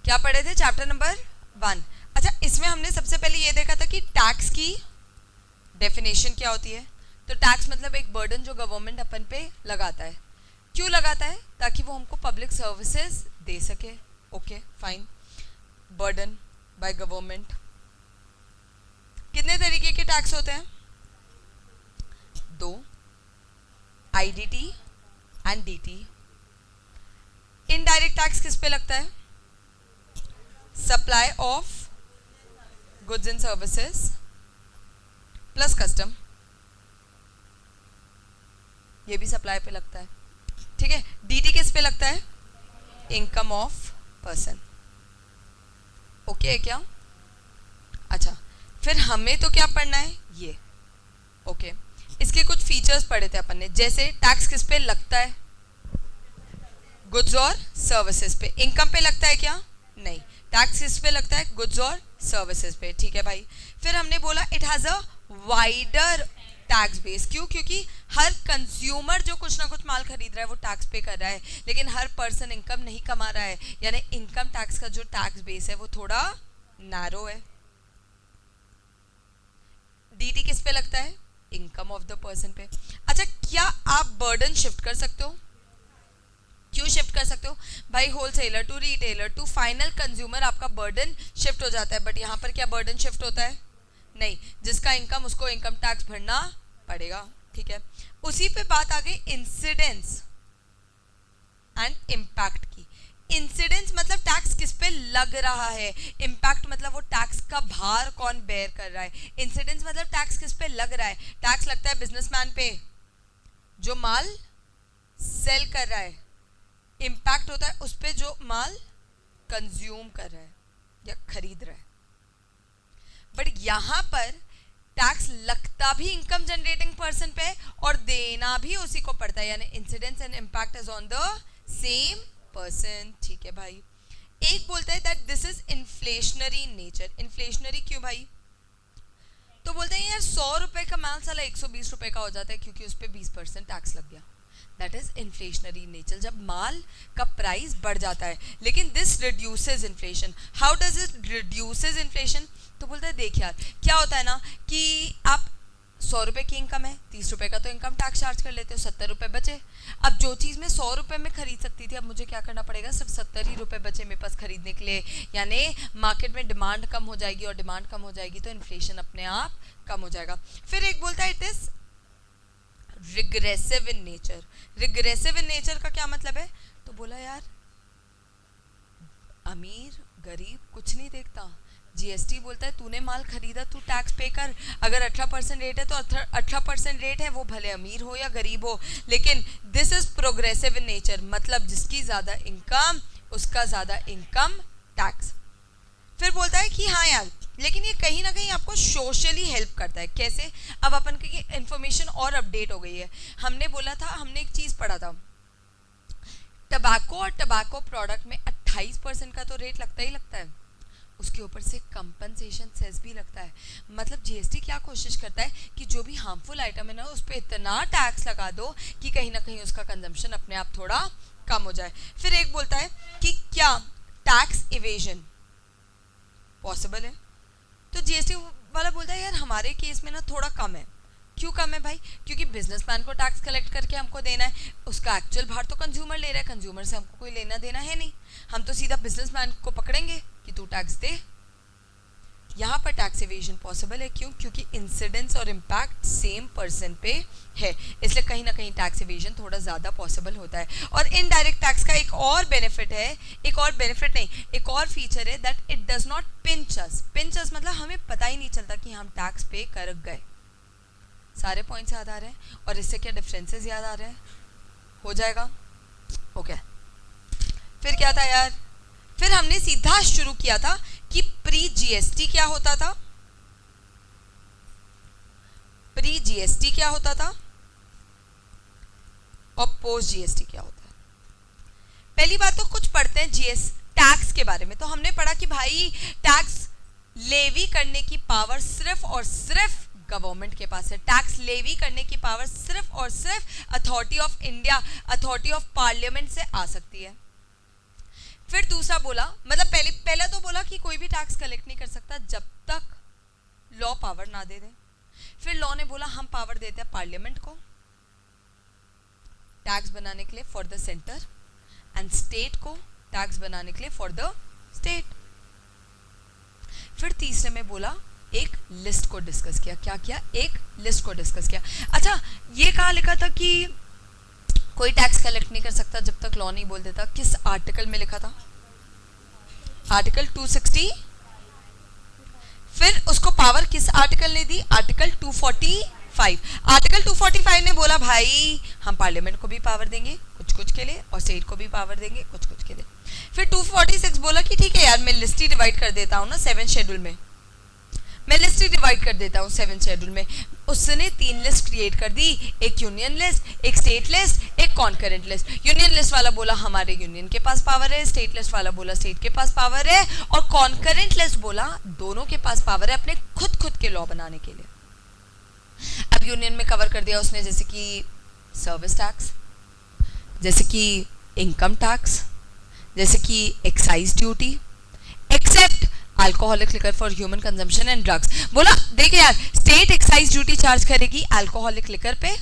क्या पढ़े थे? Chapter number 1। अच्छा, इसमें हमने सबसे पहले ये देखा था कि टैक्स की डेफिनेशन क्या होती है। तो टैक्स मतलब एक बर्डन जो गवर्नमेंट अपन पे लगाता है। क्यों लगाता है? ताकि वो हमको पब्लिक सर्विसेज दे सके। Okay fine. Burden by government. कितने तरीके के टैक्स होते हैं? 2, IDT and DT. Indirect tax किस पे लगता है? Supply of goods and services plus custom, ये भी सप्लाई पे लगता है। ठीक है। डीटी किस पे लगता है? Income of person. ओके है क्या? अच्छा, फिर हमें तो क्या पढ़ना है? ये। ओके, इसके कुछ फीचर्स पढ़े थे अपन ने। जैसे टैक्स किस पे लगता है? गुड्स और सर्विसेज पे। इनकम पे लगता है क्या? नहीं। टैक्स किस पे लगता है? गुड्स और सर्विसेज पे। ठीक है भाई। फिर हमने बोला it has a wider tax base. क्यों? क्योंकि हर कंज्यूमर जो कुछ ना कुछ माल खरीद रहा है वो टैक्स पे कर रहा है, लेकिन हर पर्सन इनकम नहीं कमा रहा है, यानी इनकम टैक्स का जो टैक्स बेस है वो थोड़ा नैरो है। डीटी किस पे लगता है? इनकम ऑफ द पर्सन पे। अच्छा, क्या आप बर्डन शिफ्ट कर सकते हो? क्यों शिफ्ट कर सकते हो भाई? Wholesaler to retailer to final consumer आपका बर्डन शिफ्ट हो जाता है, बट यहाँ पर क्या बर्डन शिफ्ट होता है? नहीं। जिसका इनकम उसको इनकम टैक्स भरना पड़ेगा। ठीक है। उसी पे बात आ गई इंसिडेंस एंड इम्पैक्ट की। इंसिडेंस मतलब टैक्स किस पे लग रहा है, इम्पैक्ट मतलब वो टैक्स का भार कौन बेयर कर रहा है। इंसिडेंस मतलब टैक्स किस पे लग रहा है। टैक्स लगता है बिजनेसमैन पे जो माल सेल कर रहा है, इम्पैक्ट होता है उस पे जो माल कंज्यूम कर रहा है या खरीद रहा है। बट यहां पर टैक्स लगता भी इनकम जनरेटिंग पर्सन पे और देना भी उसी को पड़ता है, यानी incidence and impact is on the same person. ठीक है भाई। एक बोलता है that this is inflationary nature. Inflationary क्यों भाई? तो बोलते हैं यार 100 रुपए का माल साला 120 रुपए का हो जाता है क्योंकि उस पर 20% टैक्स लग गया। दैट इज इन्फ्लेशनरी नेचर, जब माल का प्राइस बढ़ जाता है। लेकिन this reduces inflation. How does it reduces inflation? तो बोलते हैं देख यार क्या होता है ना कि आप 100 रुपए की इनकम है, 30 रुपए का तो इनकम टैक्स चार्ज कर लेते हो, 70 रुपए बचे। अब जो चीज़ मैं 100 रुपए में खरीद सकती थी, अब मुझे क्या करना पड़ेगा? सिर्फ 70 ही रुपए बचे मेरे पास खरीदने के लिए, यानी मार्केट में डिमांड कम हो जाएगी, और डिमांड कम हो जाएगी तो इन्फ्लेशन अपने आप कम हो जाएगा। फिर एक बोलता है it is regressive in nature. Regressive in nature का क्या मतलब है? तो बोला यार अमीर गरीब कुछ नहीं देखता। जीएसटी बोलता है तूने माल खरीदा तू टैक्स पे कर। अगर 18% रेट है तो 18% रेट है, वो भले अमीर हो या गरीब हो। लेकिन this is progressive in nature, मतलब जिसकी ज्यादा इनकम उसका ज्यादा इनकम टैक्स। फिर बोलता है कि हाँ यार लेकिन ये कहीं ना कहीं आपको सोशली हेल्प करता है। कैसे? अब अपन की इंफॉर्मेशन और अपडेट हो गई है। हमने बोला था, हमने एक चीज पढ़ा था, टबैको और टबैको प्रोडक्ट में 28% का तो रेट लगता ही लगता है, उसके ऊपर से कंपनसेशन सेस भी लगता है। मतलब जीएसटी क्या कोशिश करता है कि जो भी हार्मफुल आइटम है ना उस पर इतना टैक्स लगा दो कि कहीं ना कहीं उसका कंजम्पशन अपने आप थोड़ा कम हो जाए। फिर एक बोलता है कि क्या टैक्स इवेजन पॉसिबल है? तो जीएसटी वाला बोलता है यार हमारे केस में ना थोड़ा कम है। क्यों कम है भाई? क्योंकि बिजनेसमैन को टैक्स कलेक्ट करके हमको देना है, उसका एक्चुअल भार तो कंज्यूमर ले रहा है, कंज्यूमर से हमको कोई लेना देना है नहीं। हम तो सीधा बिजनेसमैन को पकड़ेंगे कि तू टैक्स दे। यहाँ पर टैक्स इवेजन पॉसिबल है। क्यों? क्योंकि इंसिडेंस और इम्पैक्ट सेम पर्सन पे है, इसलिए कहीं ना कहीं टैक्स इवेजन थोड़ा ज़्यादा पॉसिबल होता है। और इनडायरेक्ट टैक्स का एक और बेनिफिट है, एक और बेनिफिट नहीं, एक और फीचर है that it does not pinch us. Pinch us मतलब हमें पता ही नहीं चलता कि हम टैक्स पे कर गए। सारे पॉइंट्स याद आ रहे हैं? और इससे क्या डिफरेंसेस याद आ रहे हैं? हो जाएगा? ओके। फिर क्या था यार? फिर हमने सीधा शुरू किया था कि प्री जीएसटी क्या होता था, प्री जीएसटी क्या होता था और पोस्ट जीएसटी क्या होता है। पहली बात तो कुछ पढ़ते हैं जीएस टैक्स के बारे में। तो हमने पढ़ा कि भाई टैक्स लेवी करने की पावर सिर्फ और सिर्फ गवर्नमेंट के पास है। टैक्स लेवी करने की पावर सिर्फ और सिर्फ authority of India, authority of parliament से आ सकती है। फिर दूसरा बोला, मतलब पहला तो बोला कि कोई भी टैक्स कलेक्ट नहीं कर सकता जब तक लॉ पावर ना दे दे। फिर लॉ ने बोला हम पावर देते हैं पार्लियामेंट को टैक्स बनाने के लिए for the centre, and state को टैक्स बनाने के लिए फॉर द स्टेट। फिर तीसरे में बोला एक लिस्ट को डिस्कस किया। क्या किया? एक लिस्ट को डिस्कस किया। अच्छा, ये कहाँ लिखा था कि कोई टैक्स कलेक्ट नहीं कर सकता जब तक लॉ नहीं बोल देता? किस आर्टिकल में लिखा था? आर्टिकल 260। फिर उसको पावर किस आर्टिकल ने दी? आर्टिकल 245। आर्टिकल 245 ने बोला भाई हम पार्लियामेंट को भी पावर देंगे कुछ कुछ के लिए और स्टेट को भी पावर देंगे कुछ कुछ के लिए। फिर 246 बोला कि ठीक है यार, मैं लिस्ट ही डिवाइड कर देता हूँ ना 7 शेड्यूल में, मैं लिस्ट ही डिवाइड कर देता हूँ 7 शेड्यूल में। उसने 3 लिस्ट क्रिएट कर दी, एक यूनियन लिस्ट, एक स्टेट लिस्ट, एक कॉन्करेंट लिस्ट। यूनियन लिस्ट वाला बोला हमारे यूनियन के पास पावर है, स्टेट लिस्ट वाला बोला स्टेट के पास पावर है, और कॉन्करेंट लिस्ट बोला दोनों के पास पावर है अपने खुद के लॉ बनाने के लिए। अब यूनियन में कवर कर दिया उसने, जैसे कि सर्विस टैक्स, जैसे कि इनकम टैक्स, जैसे कि excise duty, except alcoholic liquor for human consumption and drugs. बोला देख यार, स्टेट एक्साइज ड्यूटी चार्ज करेगी अल्कोहलिक लिकर पे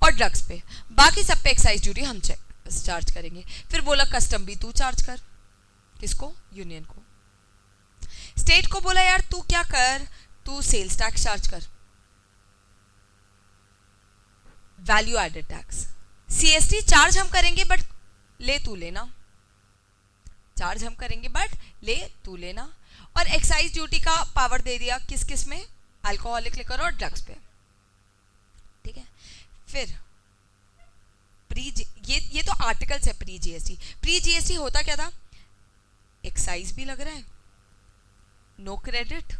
और ड्रग्स पे, बाकी सब पे एक्साइज ड्यूटी हम चार्ज करेंगे। फिर बोला कस्टम भी तू चार्ज कर। किसको? यूनियन को। स्टेट को बोला यार तू क्या कर, तू सेल्स टैक्स चार्ज कर, value added tax. CST charge हम करेंगे बट ले तू लेना, चार्ज हम करेंगे बट ले तू लेना। और एक्साइज ड्यूटी का पावर दे दिया किस किस में? अल्कोहलिक लिकर और ड्रग्स पे। ठीक है। फिर ये तो आर्टिकल्स है प्री जीएसटी। प्री जीएसटी होता क्या था? एक्साइज भी लग रहा है, नो क्रेडिट,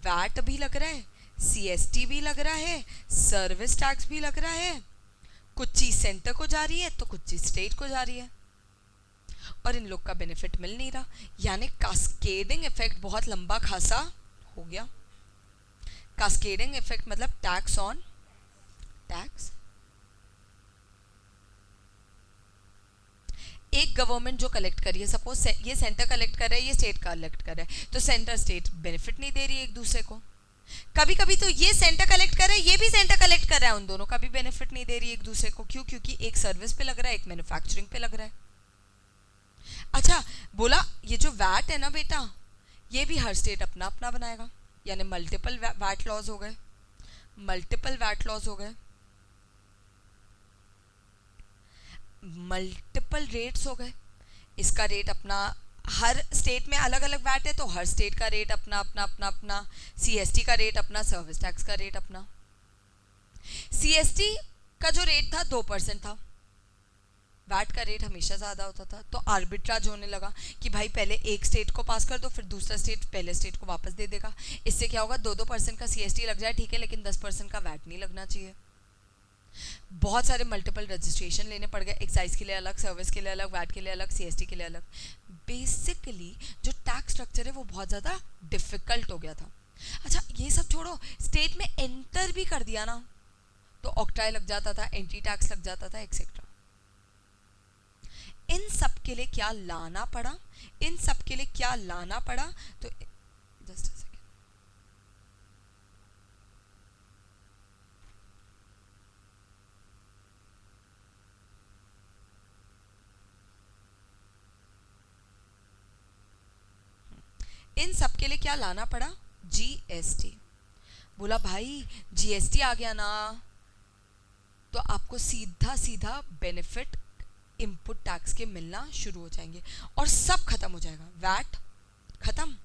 वैट भी लग रहा है, सीएसटी भी लग रहा है, सर्विस टैक्स भी लग रहा है, कुछ चीज सेंटर को जा रही है तो कुछ चीज स्टेट को जा रही है, और इन लोग का बेनिफिट मिल नहीं रहा। यानी कास्केडिंग इफेक्ट बहुत लंबा खासा हो गया। कास्केडिंग इफेक्ट मतलब टैक्स ऑन टैक्स। एक गवर्नमेंट जो कलेक्ट कर रही है, सपोज ये सेंटर कलेक्ट कर रहा है, ये स्टेट कलेक्ट कर रहा है, तो सेंटर स्टेट बेनिफिट नहीं दे रही है एक दूसरे को। कभी कभी तो ये सेंटर कलेक्ट कर रहा है, ये भी सेंटर कलेक्ट कर रहा है, उन दोनों का भी बेनिफिट नहीं दे रही है एक दूसरे को। क्यों? क्योंकि एक सर्विस पे लग रहा है, एक मैन्युफैक्चरिंग पे लग रहा है। अच्छा, बोला ये जो वैट है ना बेटा, ये भी हर स्टेट अपना अपना बनाएगा, यानी मल्टीपल वैट लॉज हो गए, मल्टीपल वैट लॉज हो गए, मल्टीपल रेट्स हो गए। इसका रेट अपना, हर स्टेट में अलग अलग वैट है तो हर स्टेट का रेट अपना अपना अपना अपना, सीएसटी का रेट अपना, सर्विस टैक्स का रेट अपना। सीएसटी का जो रेट था 2% था, वैट का रेट हमेशा ज़्यादा होता था, तो आर्बिट्राज होने लगा कि भाई पहले एक स्टेट को पास कर दो, फिर दूसरा स्टेट पहले स्टेट को वापस दे देगा। इससे क्या होगा? 2% का सीएसटी लग जाए ठीक है, लेकिन 10% का वैट नहीं लगना चाहिए। बहुत सारे मल्टीपल रजिस्ट्रेशन लेने पड़ गए, एक्साइज के लिए अलग, सर्विस के लिए अलग, वैट के लिए अलग, सीएसटी के लिए अलग। बेसिकली जो टैक्स स्ट्रक्चर है वो बहुत ज़्यादा डिफिकल्ट हो गया था। अच्छा, ये सब छोड़ो, स्टेट में एंटर भी कर दिया ना तो ऑक्ट्राई लग जाता था, एंट्री टैक्स लग जाता था, एक्सेट्रा। इन सब के लिए क्या लाना पड़ा? इन सब के लिए क्या लाना पड़ा? तो जस्ट अ सेकेंड, इन सब के लिए क्या लाना पड़ा? जीएसटी। बोला भाई जीएसटी आ गया ना तो आपको सीधा सीधा बेनिफिट इनपुट टैक्स के मिलना शुरू हो जाएंगे और सब खत्म हो जाएगा। वैट खत्म,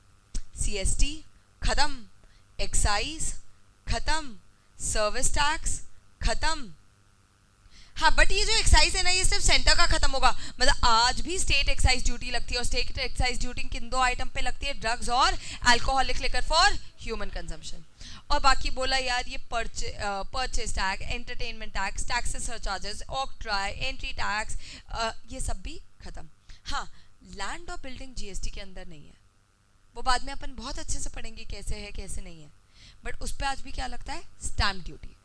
सीएसटी खत्म, एक्साइज खत्म, सर्विस टैक्स खत्म। हाँ, बट ये जो एक्साइज है ना, ये सिर्फ सेंटर का खत्म होगा। मतलब आज भी स्टेट एक्साइज ड्यूटी लगती है, और स्टेट एक्साइज ड्यूटी किन 2 आइटम पे लगती है? ड्रग्स और alcoholic liquor for human consumption. और बाकी बोला यार ये purchase tax, entertainment tax, taxes surcharges, octroi, entry tax, ये सब भी खत्म। हाँ, लैंड और बिल्डिंग जीएसटी के अंदर नहीं है, वो बाद में अपन बहुत अच्छे से पढ़ेंगे कैसे है कैसे नहीं है, बट उस पर आज भी क्या लगता है? Stamp duty.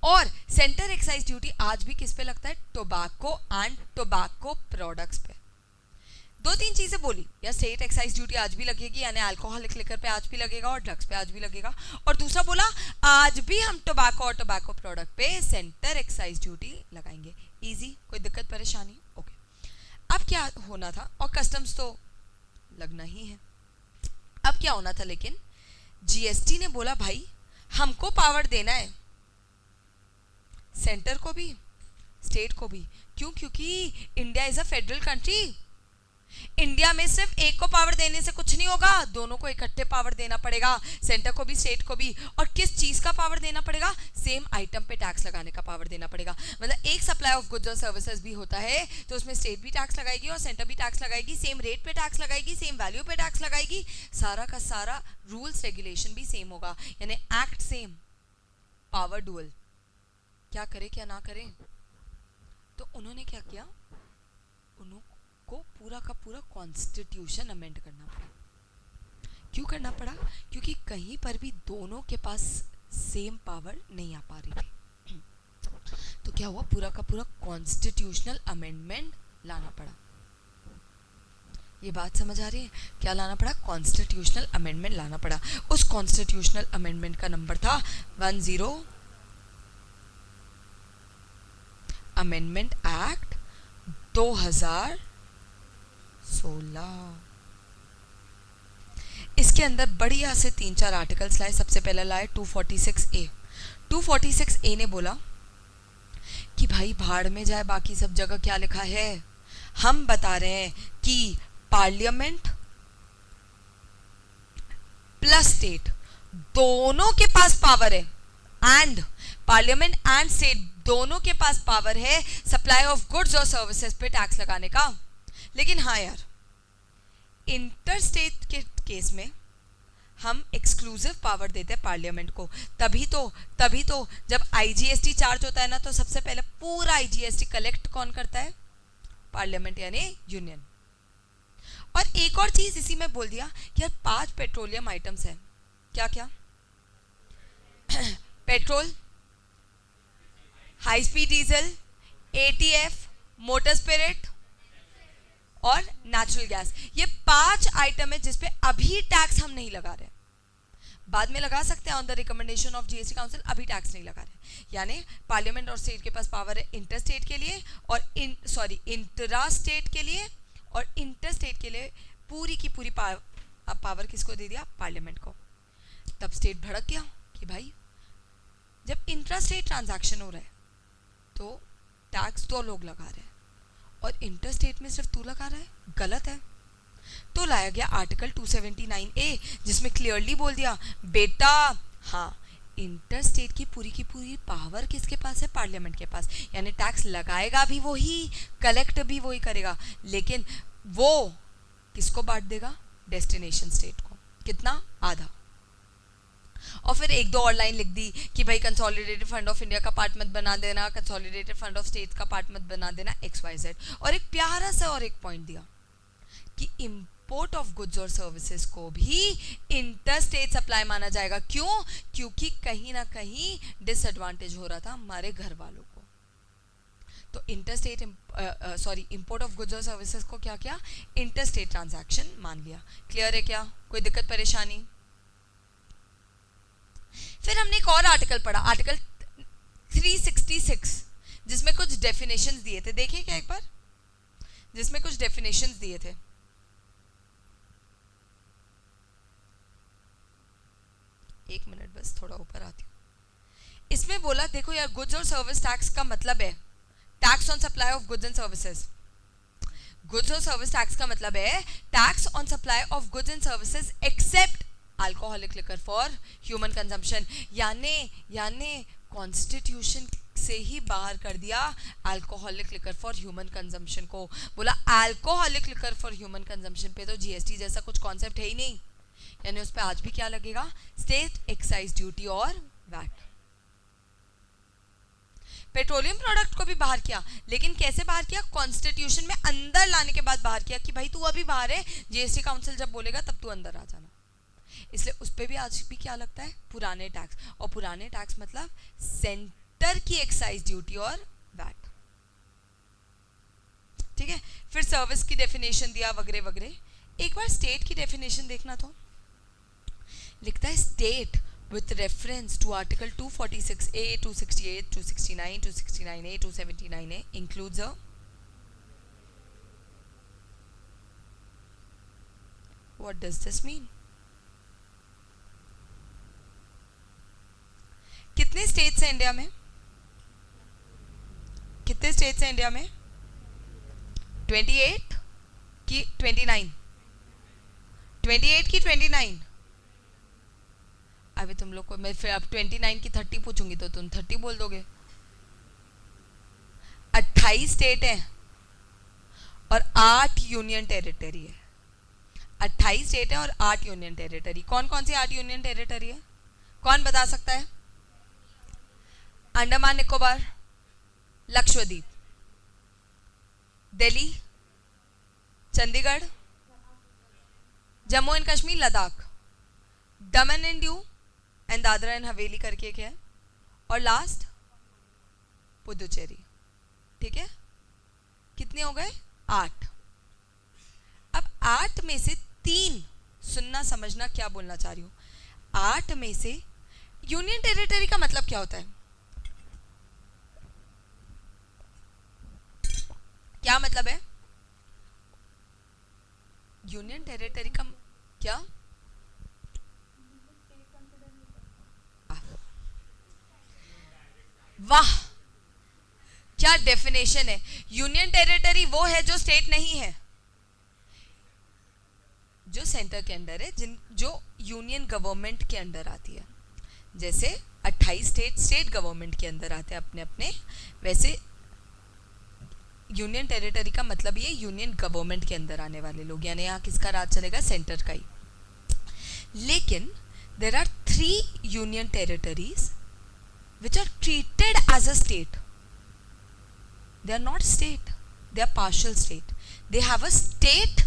और सेंटर एक्साइज ड्यूटी आज भी किस पे लगता है? टोबैको एंड टोबैको प्रोडक्ट्स पे। दो तीन चीजें बोली, या स्टेट एक्साइज ड्यूटी आज भी लगेगी, यानी अल्कोहलिक लिकर पे आज भी लगेगा और ड्रग्स पे आज भी लगेगा, और दूसरा बोला आज भी हम टोबैको और टोबैको प्रोडक्ट पे सेंटर एक्साइज ड्यूटी लगाएंगे। इजी, कोई दिक्कत परेशानी? ओके। अब क्या होना था, और कस्टम्स तो लगना ही है, अब क्या होना था, लेकिन जीएसटी ने बोला भाई हमको पावर देना है, सेंटर को भी स्टेट को भी। क्यों? क्योंकि India is a federal country. India में सिर्फ एक को पावर देने से कुछ नहीं होगा, दोनों को इकट्ठे पावर देना पड़ेगा, सेंटर को भी स्टेट को भी। और किस चीज का पावर देना पड़ेगा? सेम आइटम पे टैक्स लगाने का पावर देना पड़ेगा। मतलब एक सप्लाई ऑफ गुड्स और सर्विसेज भी होता है तो उसमें स्टेट भी टैक्स लगाएगी और सेंटर भी टैक्स लगाएगी, सेम रेट पे टैक्स लगाएगी, सेम वैल्यू पे टैक्स लगाएगी, सारा का सारा रूल्स रेगुलेशन भी सेम होगा, यानी एक्ट सेम, पावर डुअल। क्या करे क्या ना करे? तो उन्होंने क्या किया, उनको पूरा का पूरा कॉन्स्टिट्यूशन अमेंड करना पड़ा। क्यों करना पड़ा? क्योंकि कहीं पर भी दोनों के पास सेम पावर नहीं आ पा रही थी। तो क्या हुआ, पूरा का पूरा कॉन्स्टिट्यूशनल अमेंडमेंट लाना पड़ा। ये बात समझ आ रही है? क्या लाना पड़ा? कॉन्स्टिट्यूशनल अमेंडमेंट लाना पड़ा। उस कॉन्स्टिट्यूशनल अमेंडमेंट का नंबर था 10 अमेंडमेंट एक्ट 2016। इसके अंदर बढ़िया से 3-4 आर्टिकल्स लाए। सबसे पहला लाए 246A। 246A ने बोला कि भाई भाड़ में जाए बाकी सब जगह क्या लिखा है, हम बता रहे हैं कि पार्लियामेंट प्लस स्टेट दोनों के पास पावर है, एंड पार्लियामेंट एंड स्टेट दोनों के पास पावर है सप्लाई ऑफ गुड्स और सर्विसेज पे टैक्स लगाने का। लेकिन हाँ यार, इंटर स्टेट के केस में हम एक्सक्लूसिव पावर देते हैं पार्लियामेंट को। तभी तो जब आईजीएसटी चार्ज होता है ना, तो सबसे पहले पूरा आईजीएसटी कलेक्ट कौन करता है? पार्लियामेंट यानी यूनियन। और एक और चीज इसी में बोल दिया कि यार 5 पेट्रोलियम आइटम्स हैं। क्या क्या? Petrol, high speed diesel, ETF, motor spirit और नेचुरल गैस। ये 5 आइटम है जिसपे अभी टैक्स हम नहीं लगा रहे, बाद में लगा सकते हैं on the recommendation of GST council, अभी टैक्स नहीं लगा रहे। यानी पार्लियामेंट और स्टेट के पास पावर है इंटर स्टेट के लिए और इंट्रा स्टेट के लिए, और इंटर स्टेट के लिए पूरी की पूरी पावर किसको दे दिया? पार्लियामेंट को। तब स्टेट भड़क गया कि भाई जब इंट्रा स्टेट ट्रांजैक्शन हो रहा है तो टैक्स 2 लोग लगा रहे हैं और इंटर स्टेट में सिर्फ तू लगा रहा है, गलत है। तो लाया गया आर्टिकल 279A, जिसमें क्लियरली बोल दिया बेटा हाँ, इंटर स्टेट की पूरी पावर किसके पास है? पार्लियामेंट के पास। यानी टैक्स लगाएगा भी वही, कलेक्ट भी वही करेगा, लेकिन वो किसको बांट देगा? डेस्टिनेशन स्टेट को। कितना? आधा। और फिर 1-2 और लाइन लिख दी कि भाई कंसोलिडेटेड फंड ऑफ इंडिया का पार्ट मत बना देना, कंसोलिडेटेड फंड ऑफ स्टेट का पार्ट मत बना देना, XYZ। और एक प्यारा सा और एक पॉइंट दिया कि इंपोर्ट ऑफ गुड्स और सर्विसेज को भी इंटर स्टेट सप्लाई माना जाएगा। क्यों? क्योंकि कहीं ना कहीं डिसएडवांटेज हो रहा था हमारे घर वालों को। तो inter state import of goods और सर्विसेज को क्या क्या? इंटर स्टेट ट्रांजैक्शन मान लिया। क्लियर है क्या? कोई दिक्कत परेशानी? फिर हमने एक और आर्टिकल पढ़ा, आर्टिकल 366, जिसमें कुछ डेफिनेशंस दिए थे। देखिए क्या एक बार, जिसमें कुछ डेफिनेशंस दिए थे। एक मिनट बस, थोड़ा ऊपर आती हूँ। इसमें बोला देखो यार, गुड्स और सर्विस टैक्स का मतलब है tax on supply of goods and services. Goods और सर्विस टैक्स का मतलब है tax on supply of goods and services except alcoholic liquor for human consumption. यानी कॉन्स्टिट्यूशन से ही बाहर कर दिया alcoholic liquor for human consumption को। बोला alcoholic liquor for human consumption पे तो जीएसटी जैसा कुछ कॉन्सेप्ट है ही नहीं, यानी उस पर आज भी क्या लगेगा? स्टेट एक्साइज ड्यूटी और वैट। पेट्रोलियम प्रोडक्ट को भी बाहर किया, लेकिन कैसे बाहर किया? कॉन्स्टिट्यूशन में अंदर लाने के बाद बाहर किया कि भाई तू अभी बाहर है, जीएसटी काउंसिल जब बोलेगा तब तू अंदर आ जाना। इसलिए उस पर भी आज भी क्या लगता है? पुराने टैक्स। और पुराने टैक्स मतलब सेंटर की एक्साइज ड्यूटी और वैट। ठीक है। फिर सर्विस की डेफिनेशन दिया वगैरह वगैरह। एक बार स्टेट की डेफिनेशन देखना तो लिखता है state with reference to Article 246A, 268, 269, 269A, 279A includes a what does this mean? कितने स्टेट्स हैं इंडिया में? कितने स्टेट्स हैं इंडिया में? 28 की 29? 28 की 29? अभी तुम लोग को मैं फिर अब 29 की 30 पूछूंगी तो तुम 30 बोल दोगे। 28 स्टेट है और 8 यूनियन टेरिटरी है। 28 स्टेट है और 8 यूनियन टेरिटरी। कौन कौन सी 8 यूनियन टेरिटरी है? कौन बता सकता है? Andaman Nicobar, Lakshadweep, Delhi, Chandigarh, Jammu and Kashmir, Ladakh, Daman and Diu and Dadra and हवेली करके क्या है, और लास्ट पुदुचेरी। ठीक है, कितने हो गए? 8। अब 8 में से 3 सुनना समझना क्या बोलना चाह रही हूं। 8 में से यूनियन टेरिटरी का मतलब क्या होता है? क्या मतलब है यूनियन टेरिटरी का? क्या? वाह, क्या डेफिनेशन है। यूनियन टेरिटरी वो है जो स्टेट नहीं है, जो सेंटर के अंडर है, जो यूनियन गवर्नमेंट के अंडर आती है। जैसे 28 स्टेट गवर्नमेंट के अंदर आते हैं अपने अपने, वैसे यूनियन टेरिटरी का मतलब ये यूनियन गवर्नमेंट के अंदर आने वाले लोग, यानी यहाँ किसका राज चलेगा? सेंटर का ही। लेकिन there are 3 union territories which are treated as a state. They are not state, they are partial state. They have a state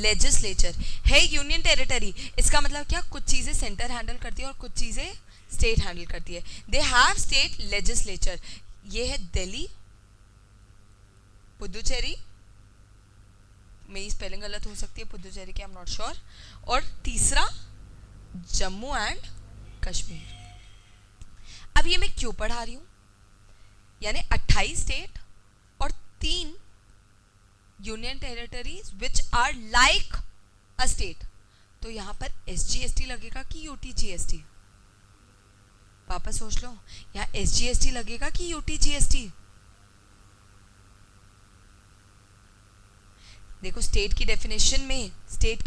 legislature. है यूनियन टेरिटरी, इसका मतलब क्या? कुछ चीजें सेंटर हैंडल करती है और कुछ चीजें स्टेट हैंडल करती है। They have state legislature. ये है दिल्ली, पुदुचेरी, मेरी स्पेलिंग गलत हो सकती है पुदुचेरी की, आई एम नॉट श्योर, और तीसरा जम्मू एंड कश्मीर। अब ये मैं क्यों पढ़ा रही हूं? यानी 28 स्टेट और 3 union territories which are like a state. तो यहां पर SGST लगेगा कि UTGST? वापस सोच लो, यहां SGST लगेगा कि UTGST? देखो स्टेट की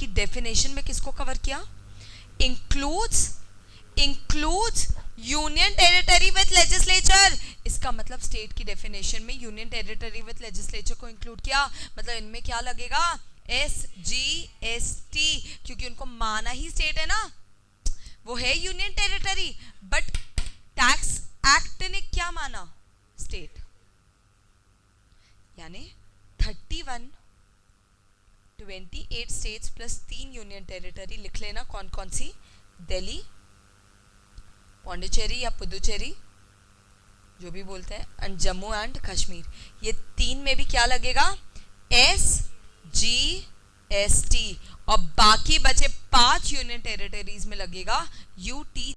डेफिनेशन में किसको कवर किया? Includes union territory with legislature. इसका मतलब स्टेट की डेफिनेशन में यूनियन टेरिटरी विथ लेजिस्लेचर को इंक्लूड किया। मतलब इनमें क्या लगेगा? SGST, क्योंकि उनको माना ही स्टेट है ना, वो है union territory, but tax act ने क्या माना? स्टेट। यानी 28 स्टेट्स प्लस 3 यूनियन टेरिटरी। लिख लेना कौन कौन सी? दिल्ली, पौंडीचेरी या पुदुचेरी, जो भी बोलते हैं, एंड जम्मू एंड कश्मीर। ये 3 में भी क्या लगेगा? SGST। और बाकी बचे 5 यूनियन टेरिटरीज में लगेगा UT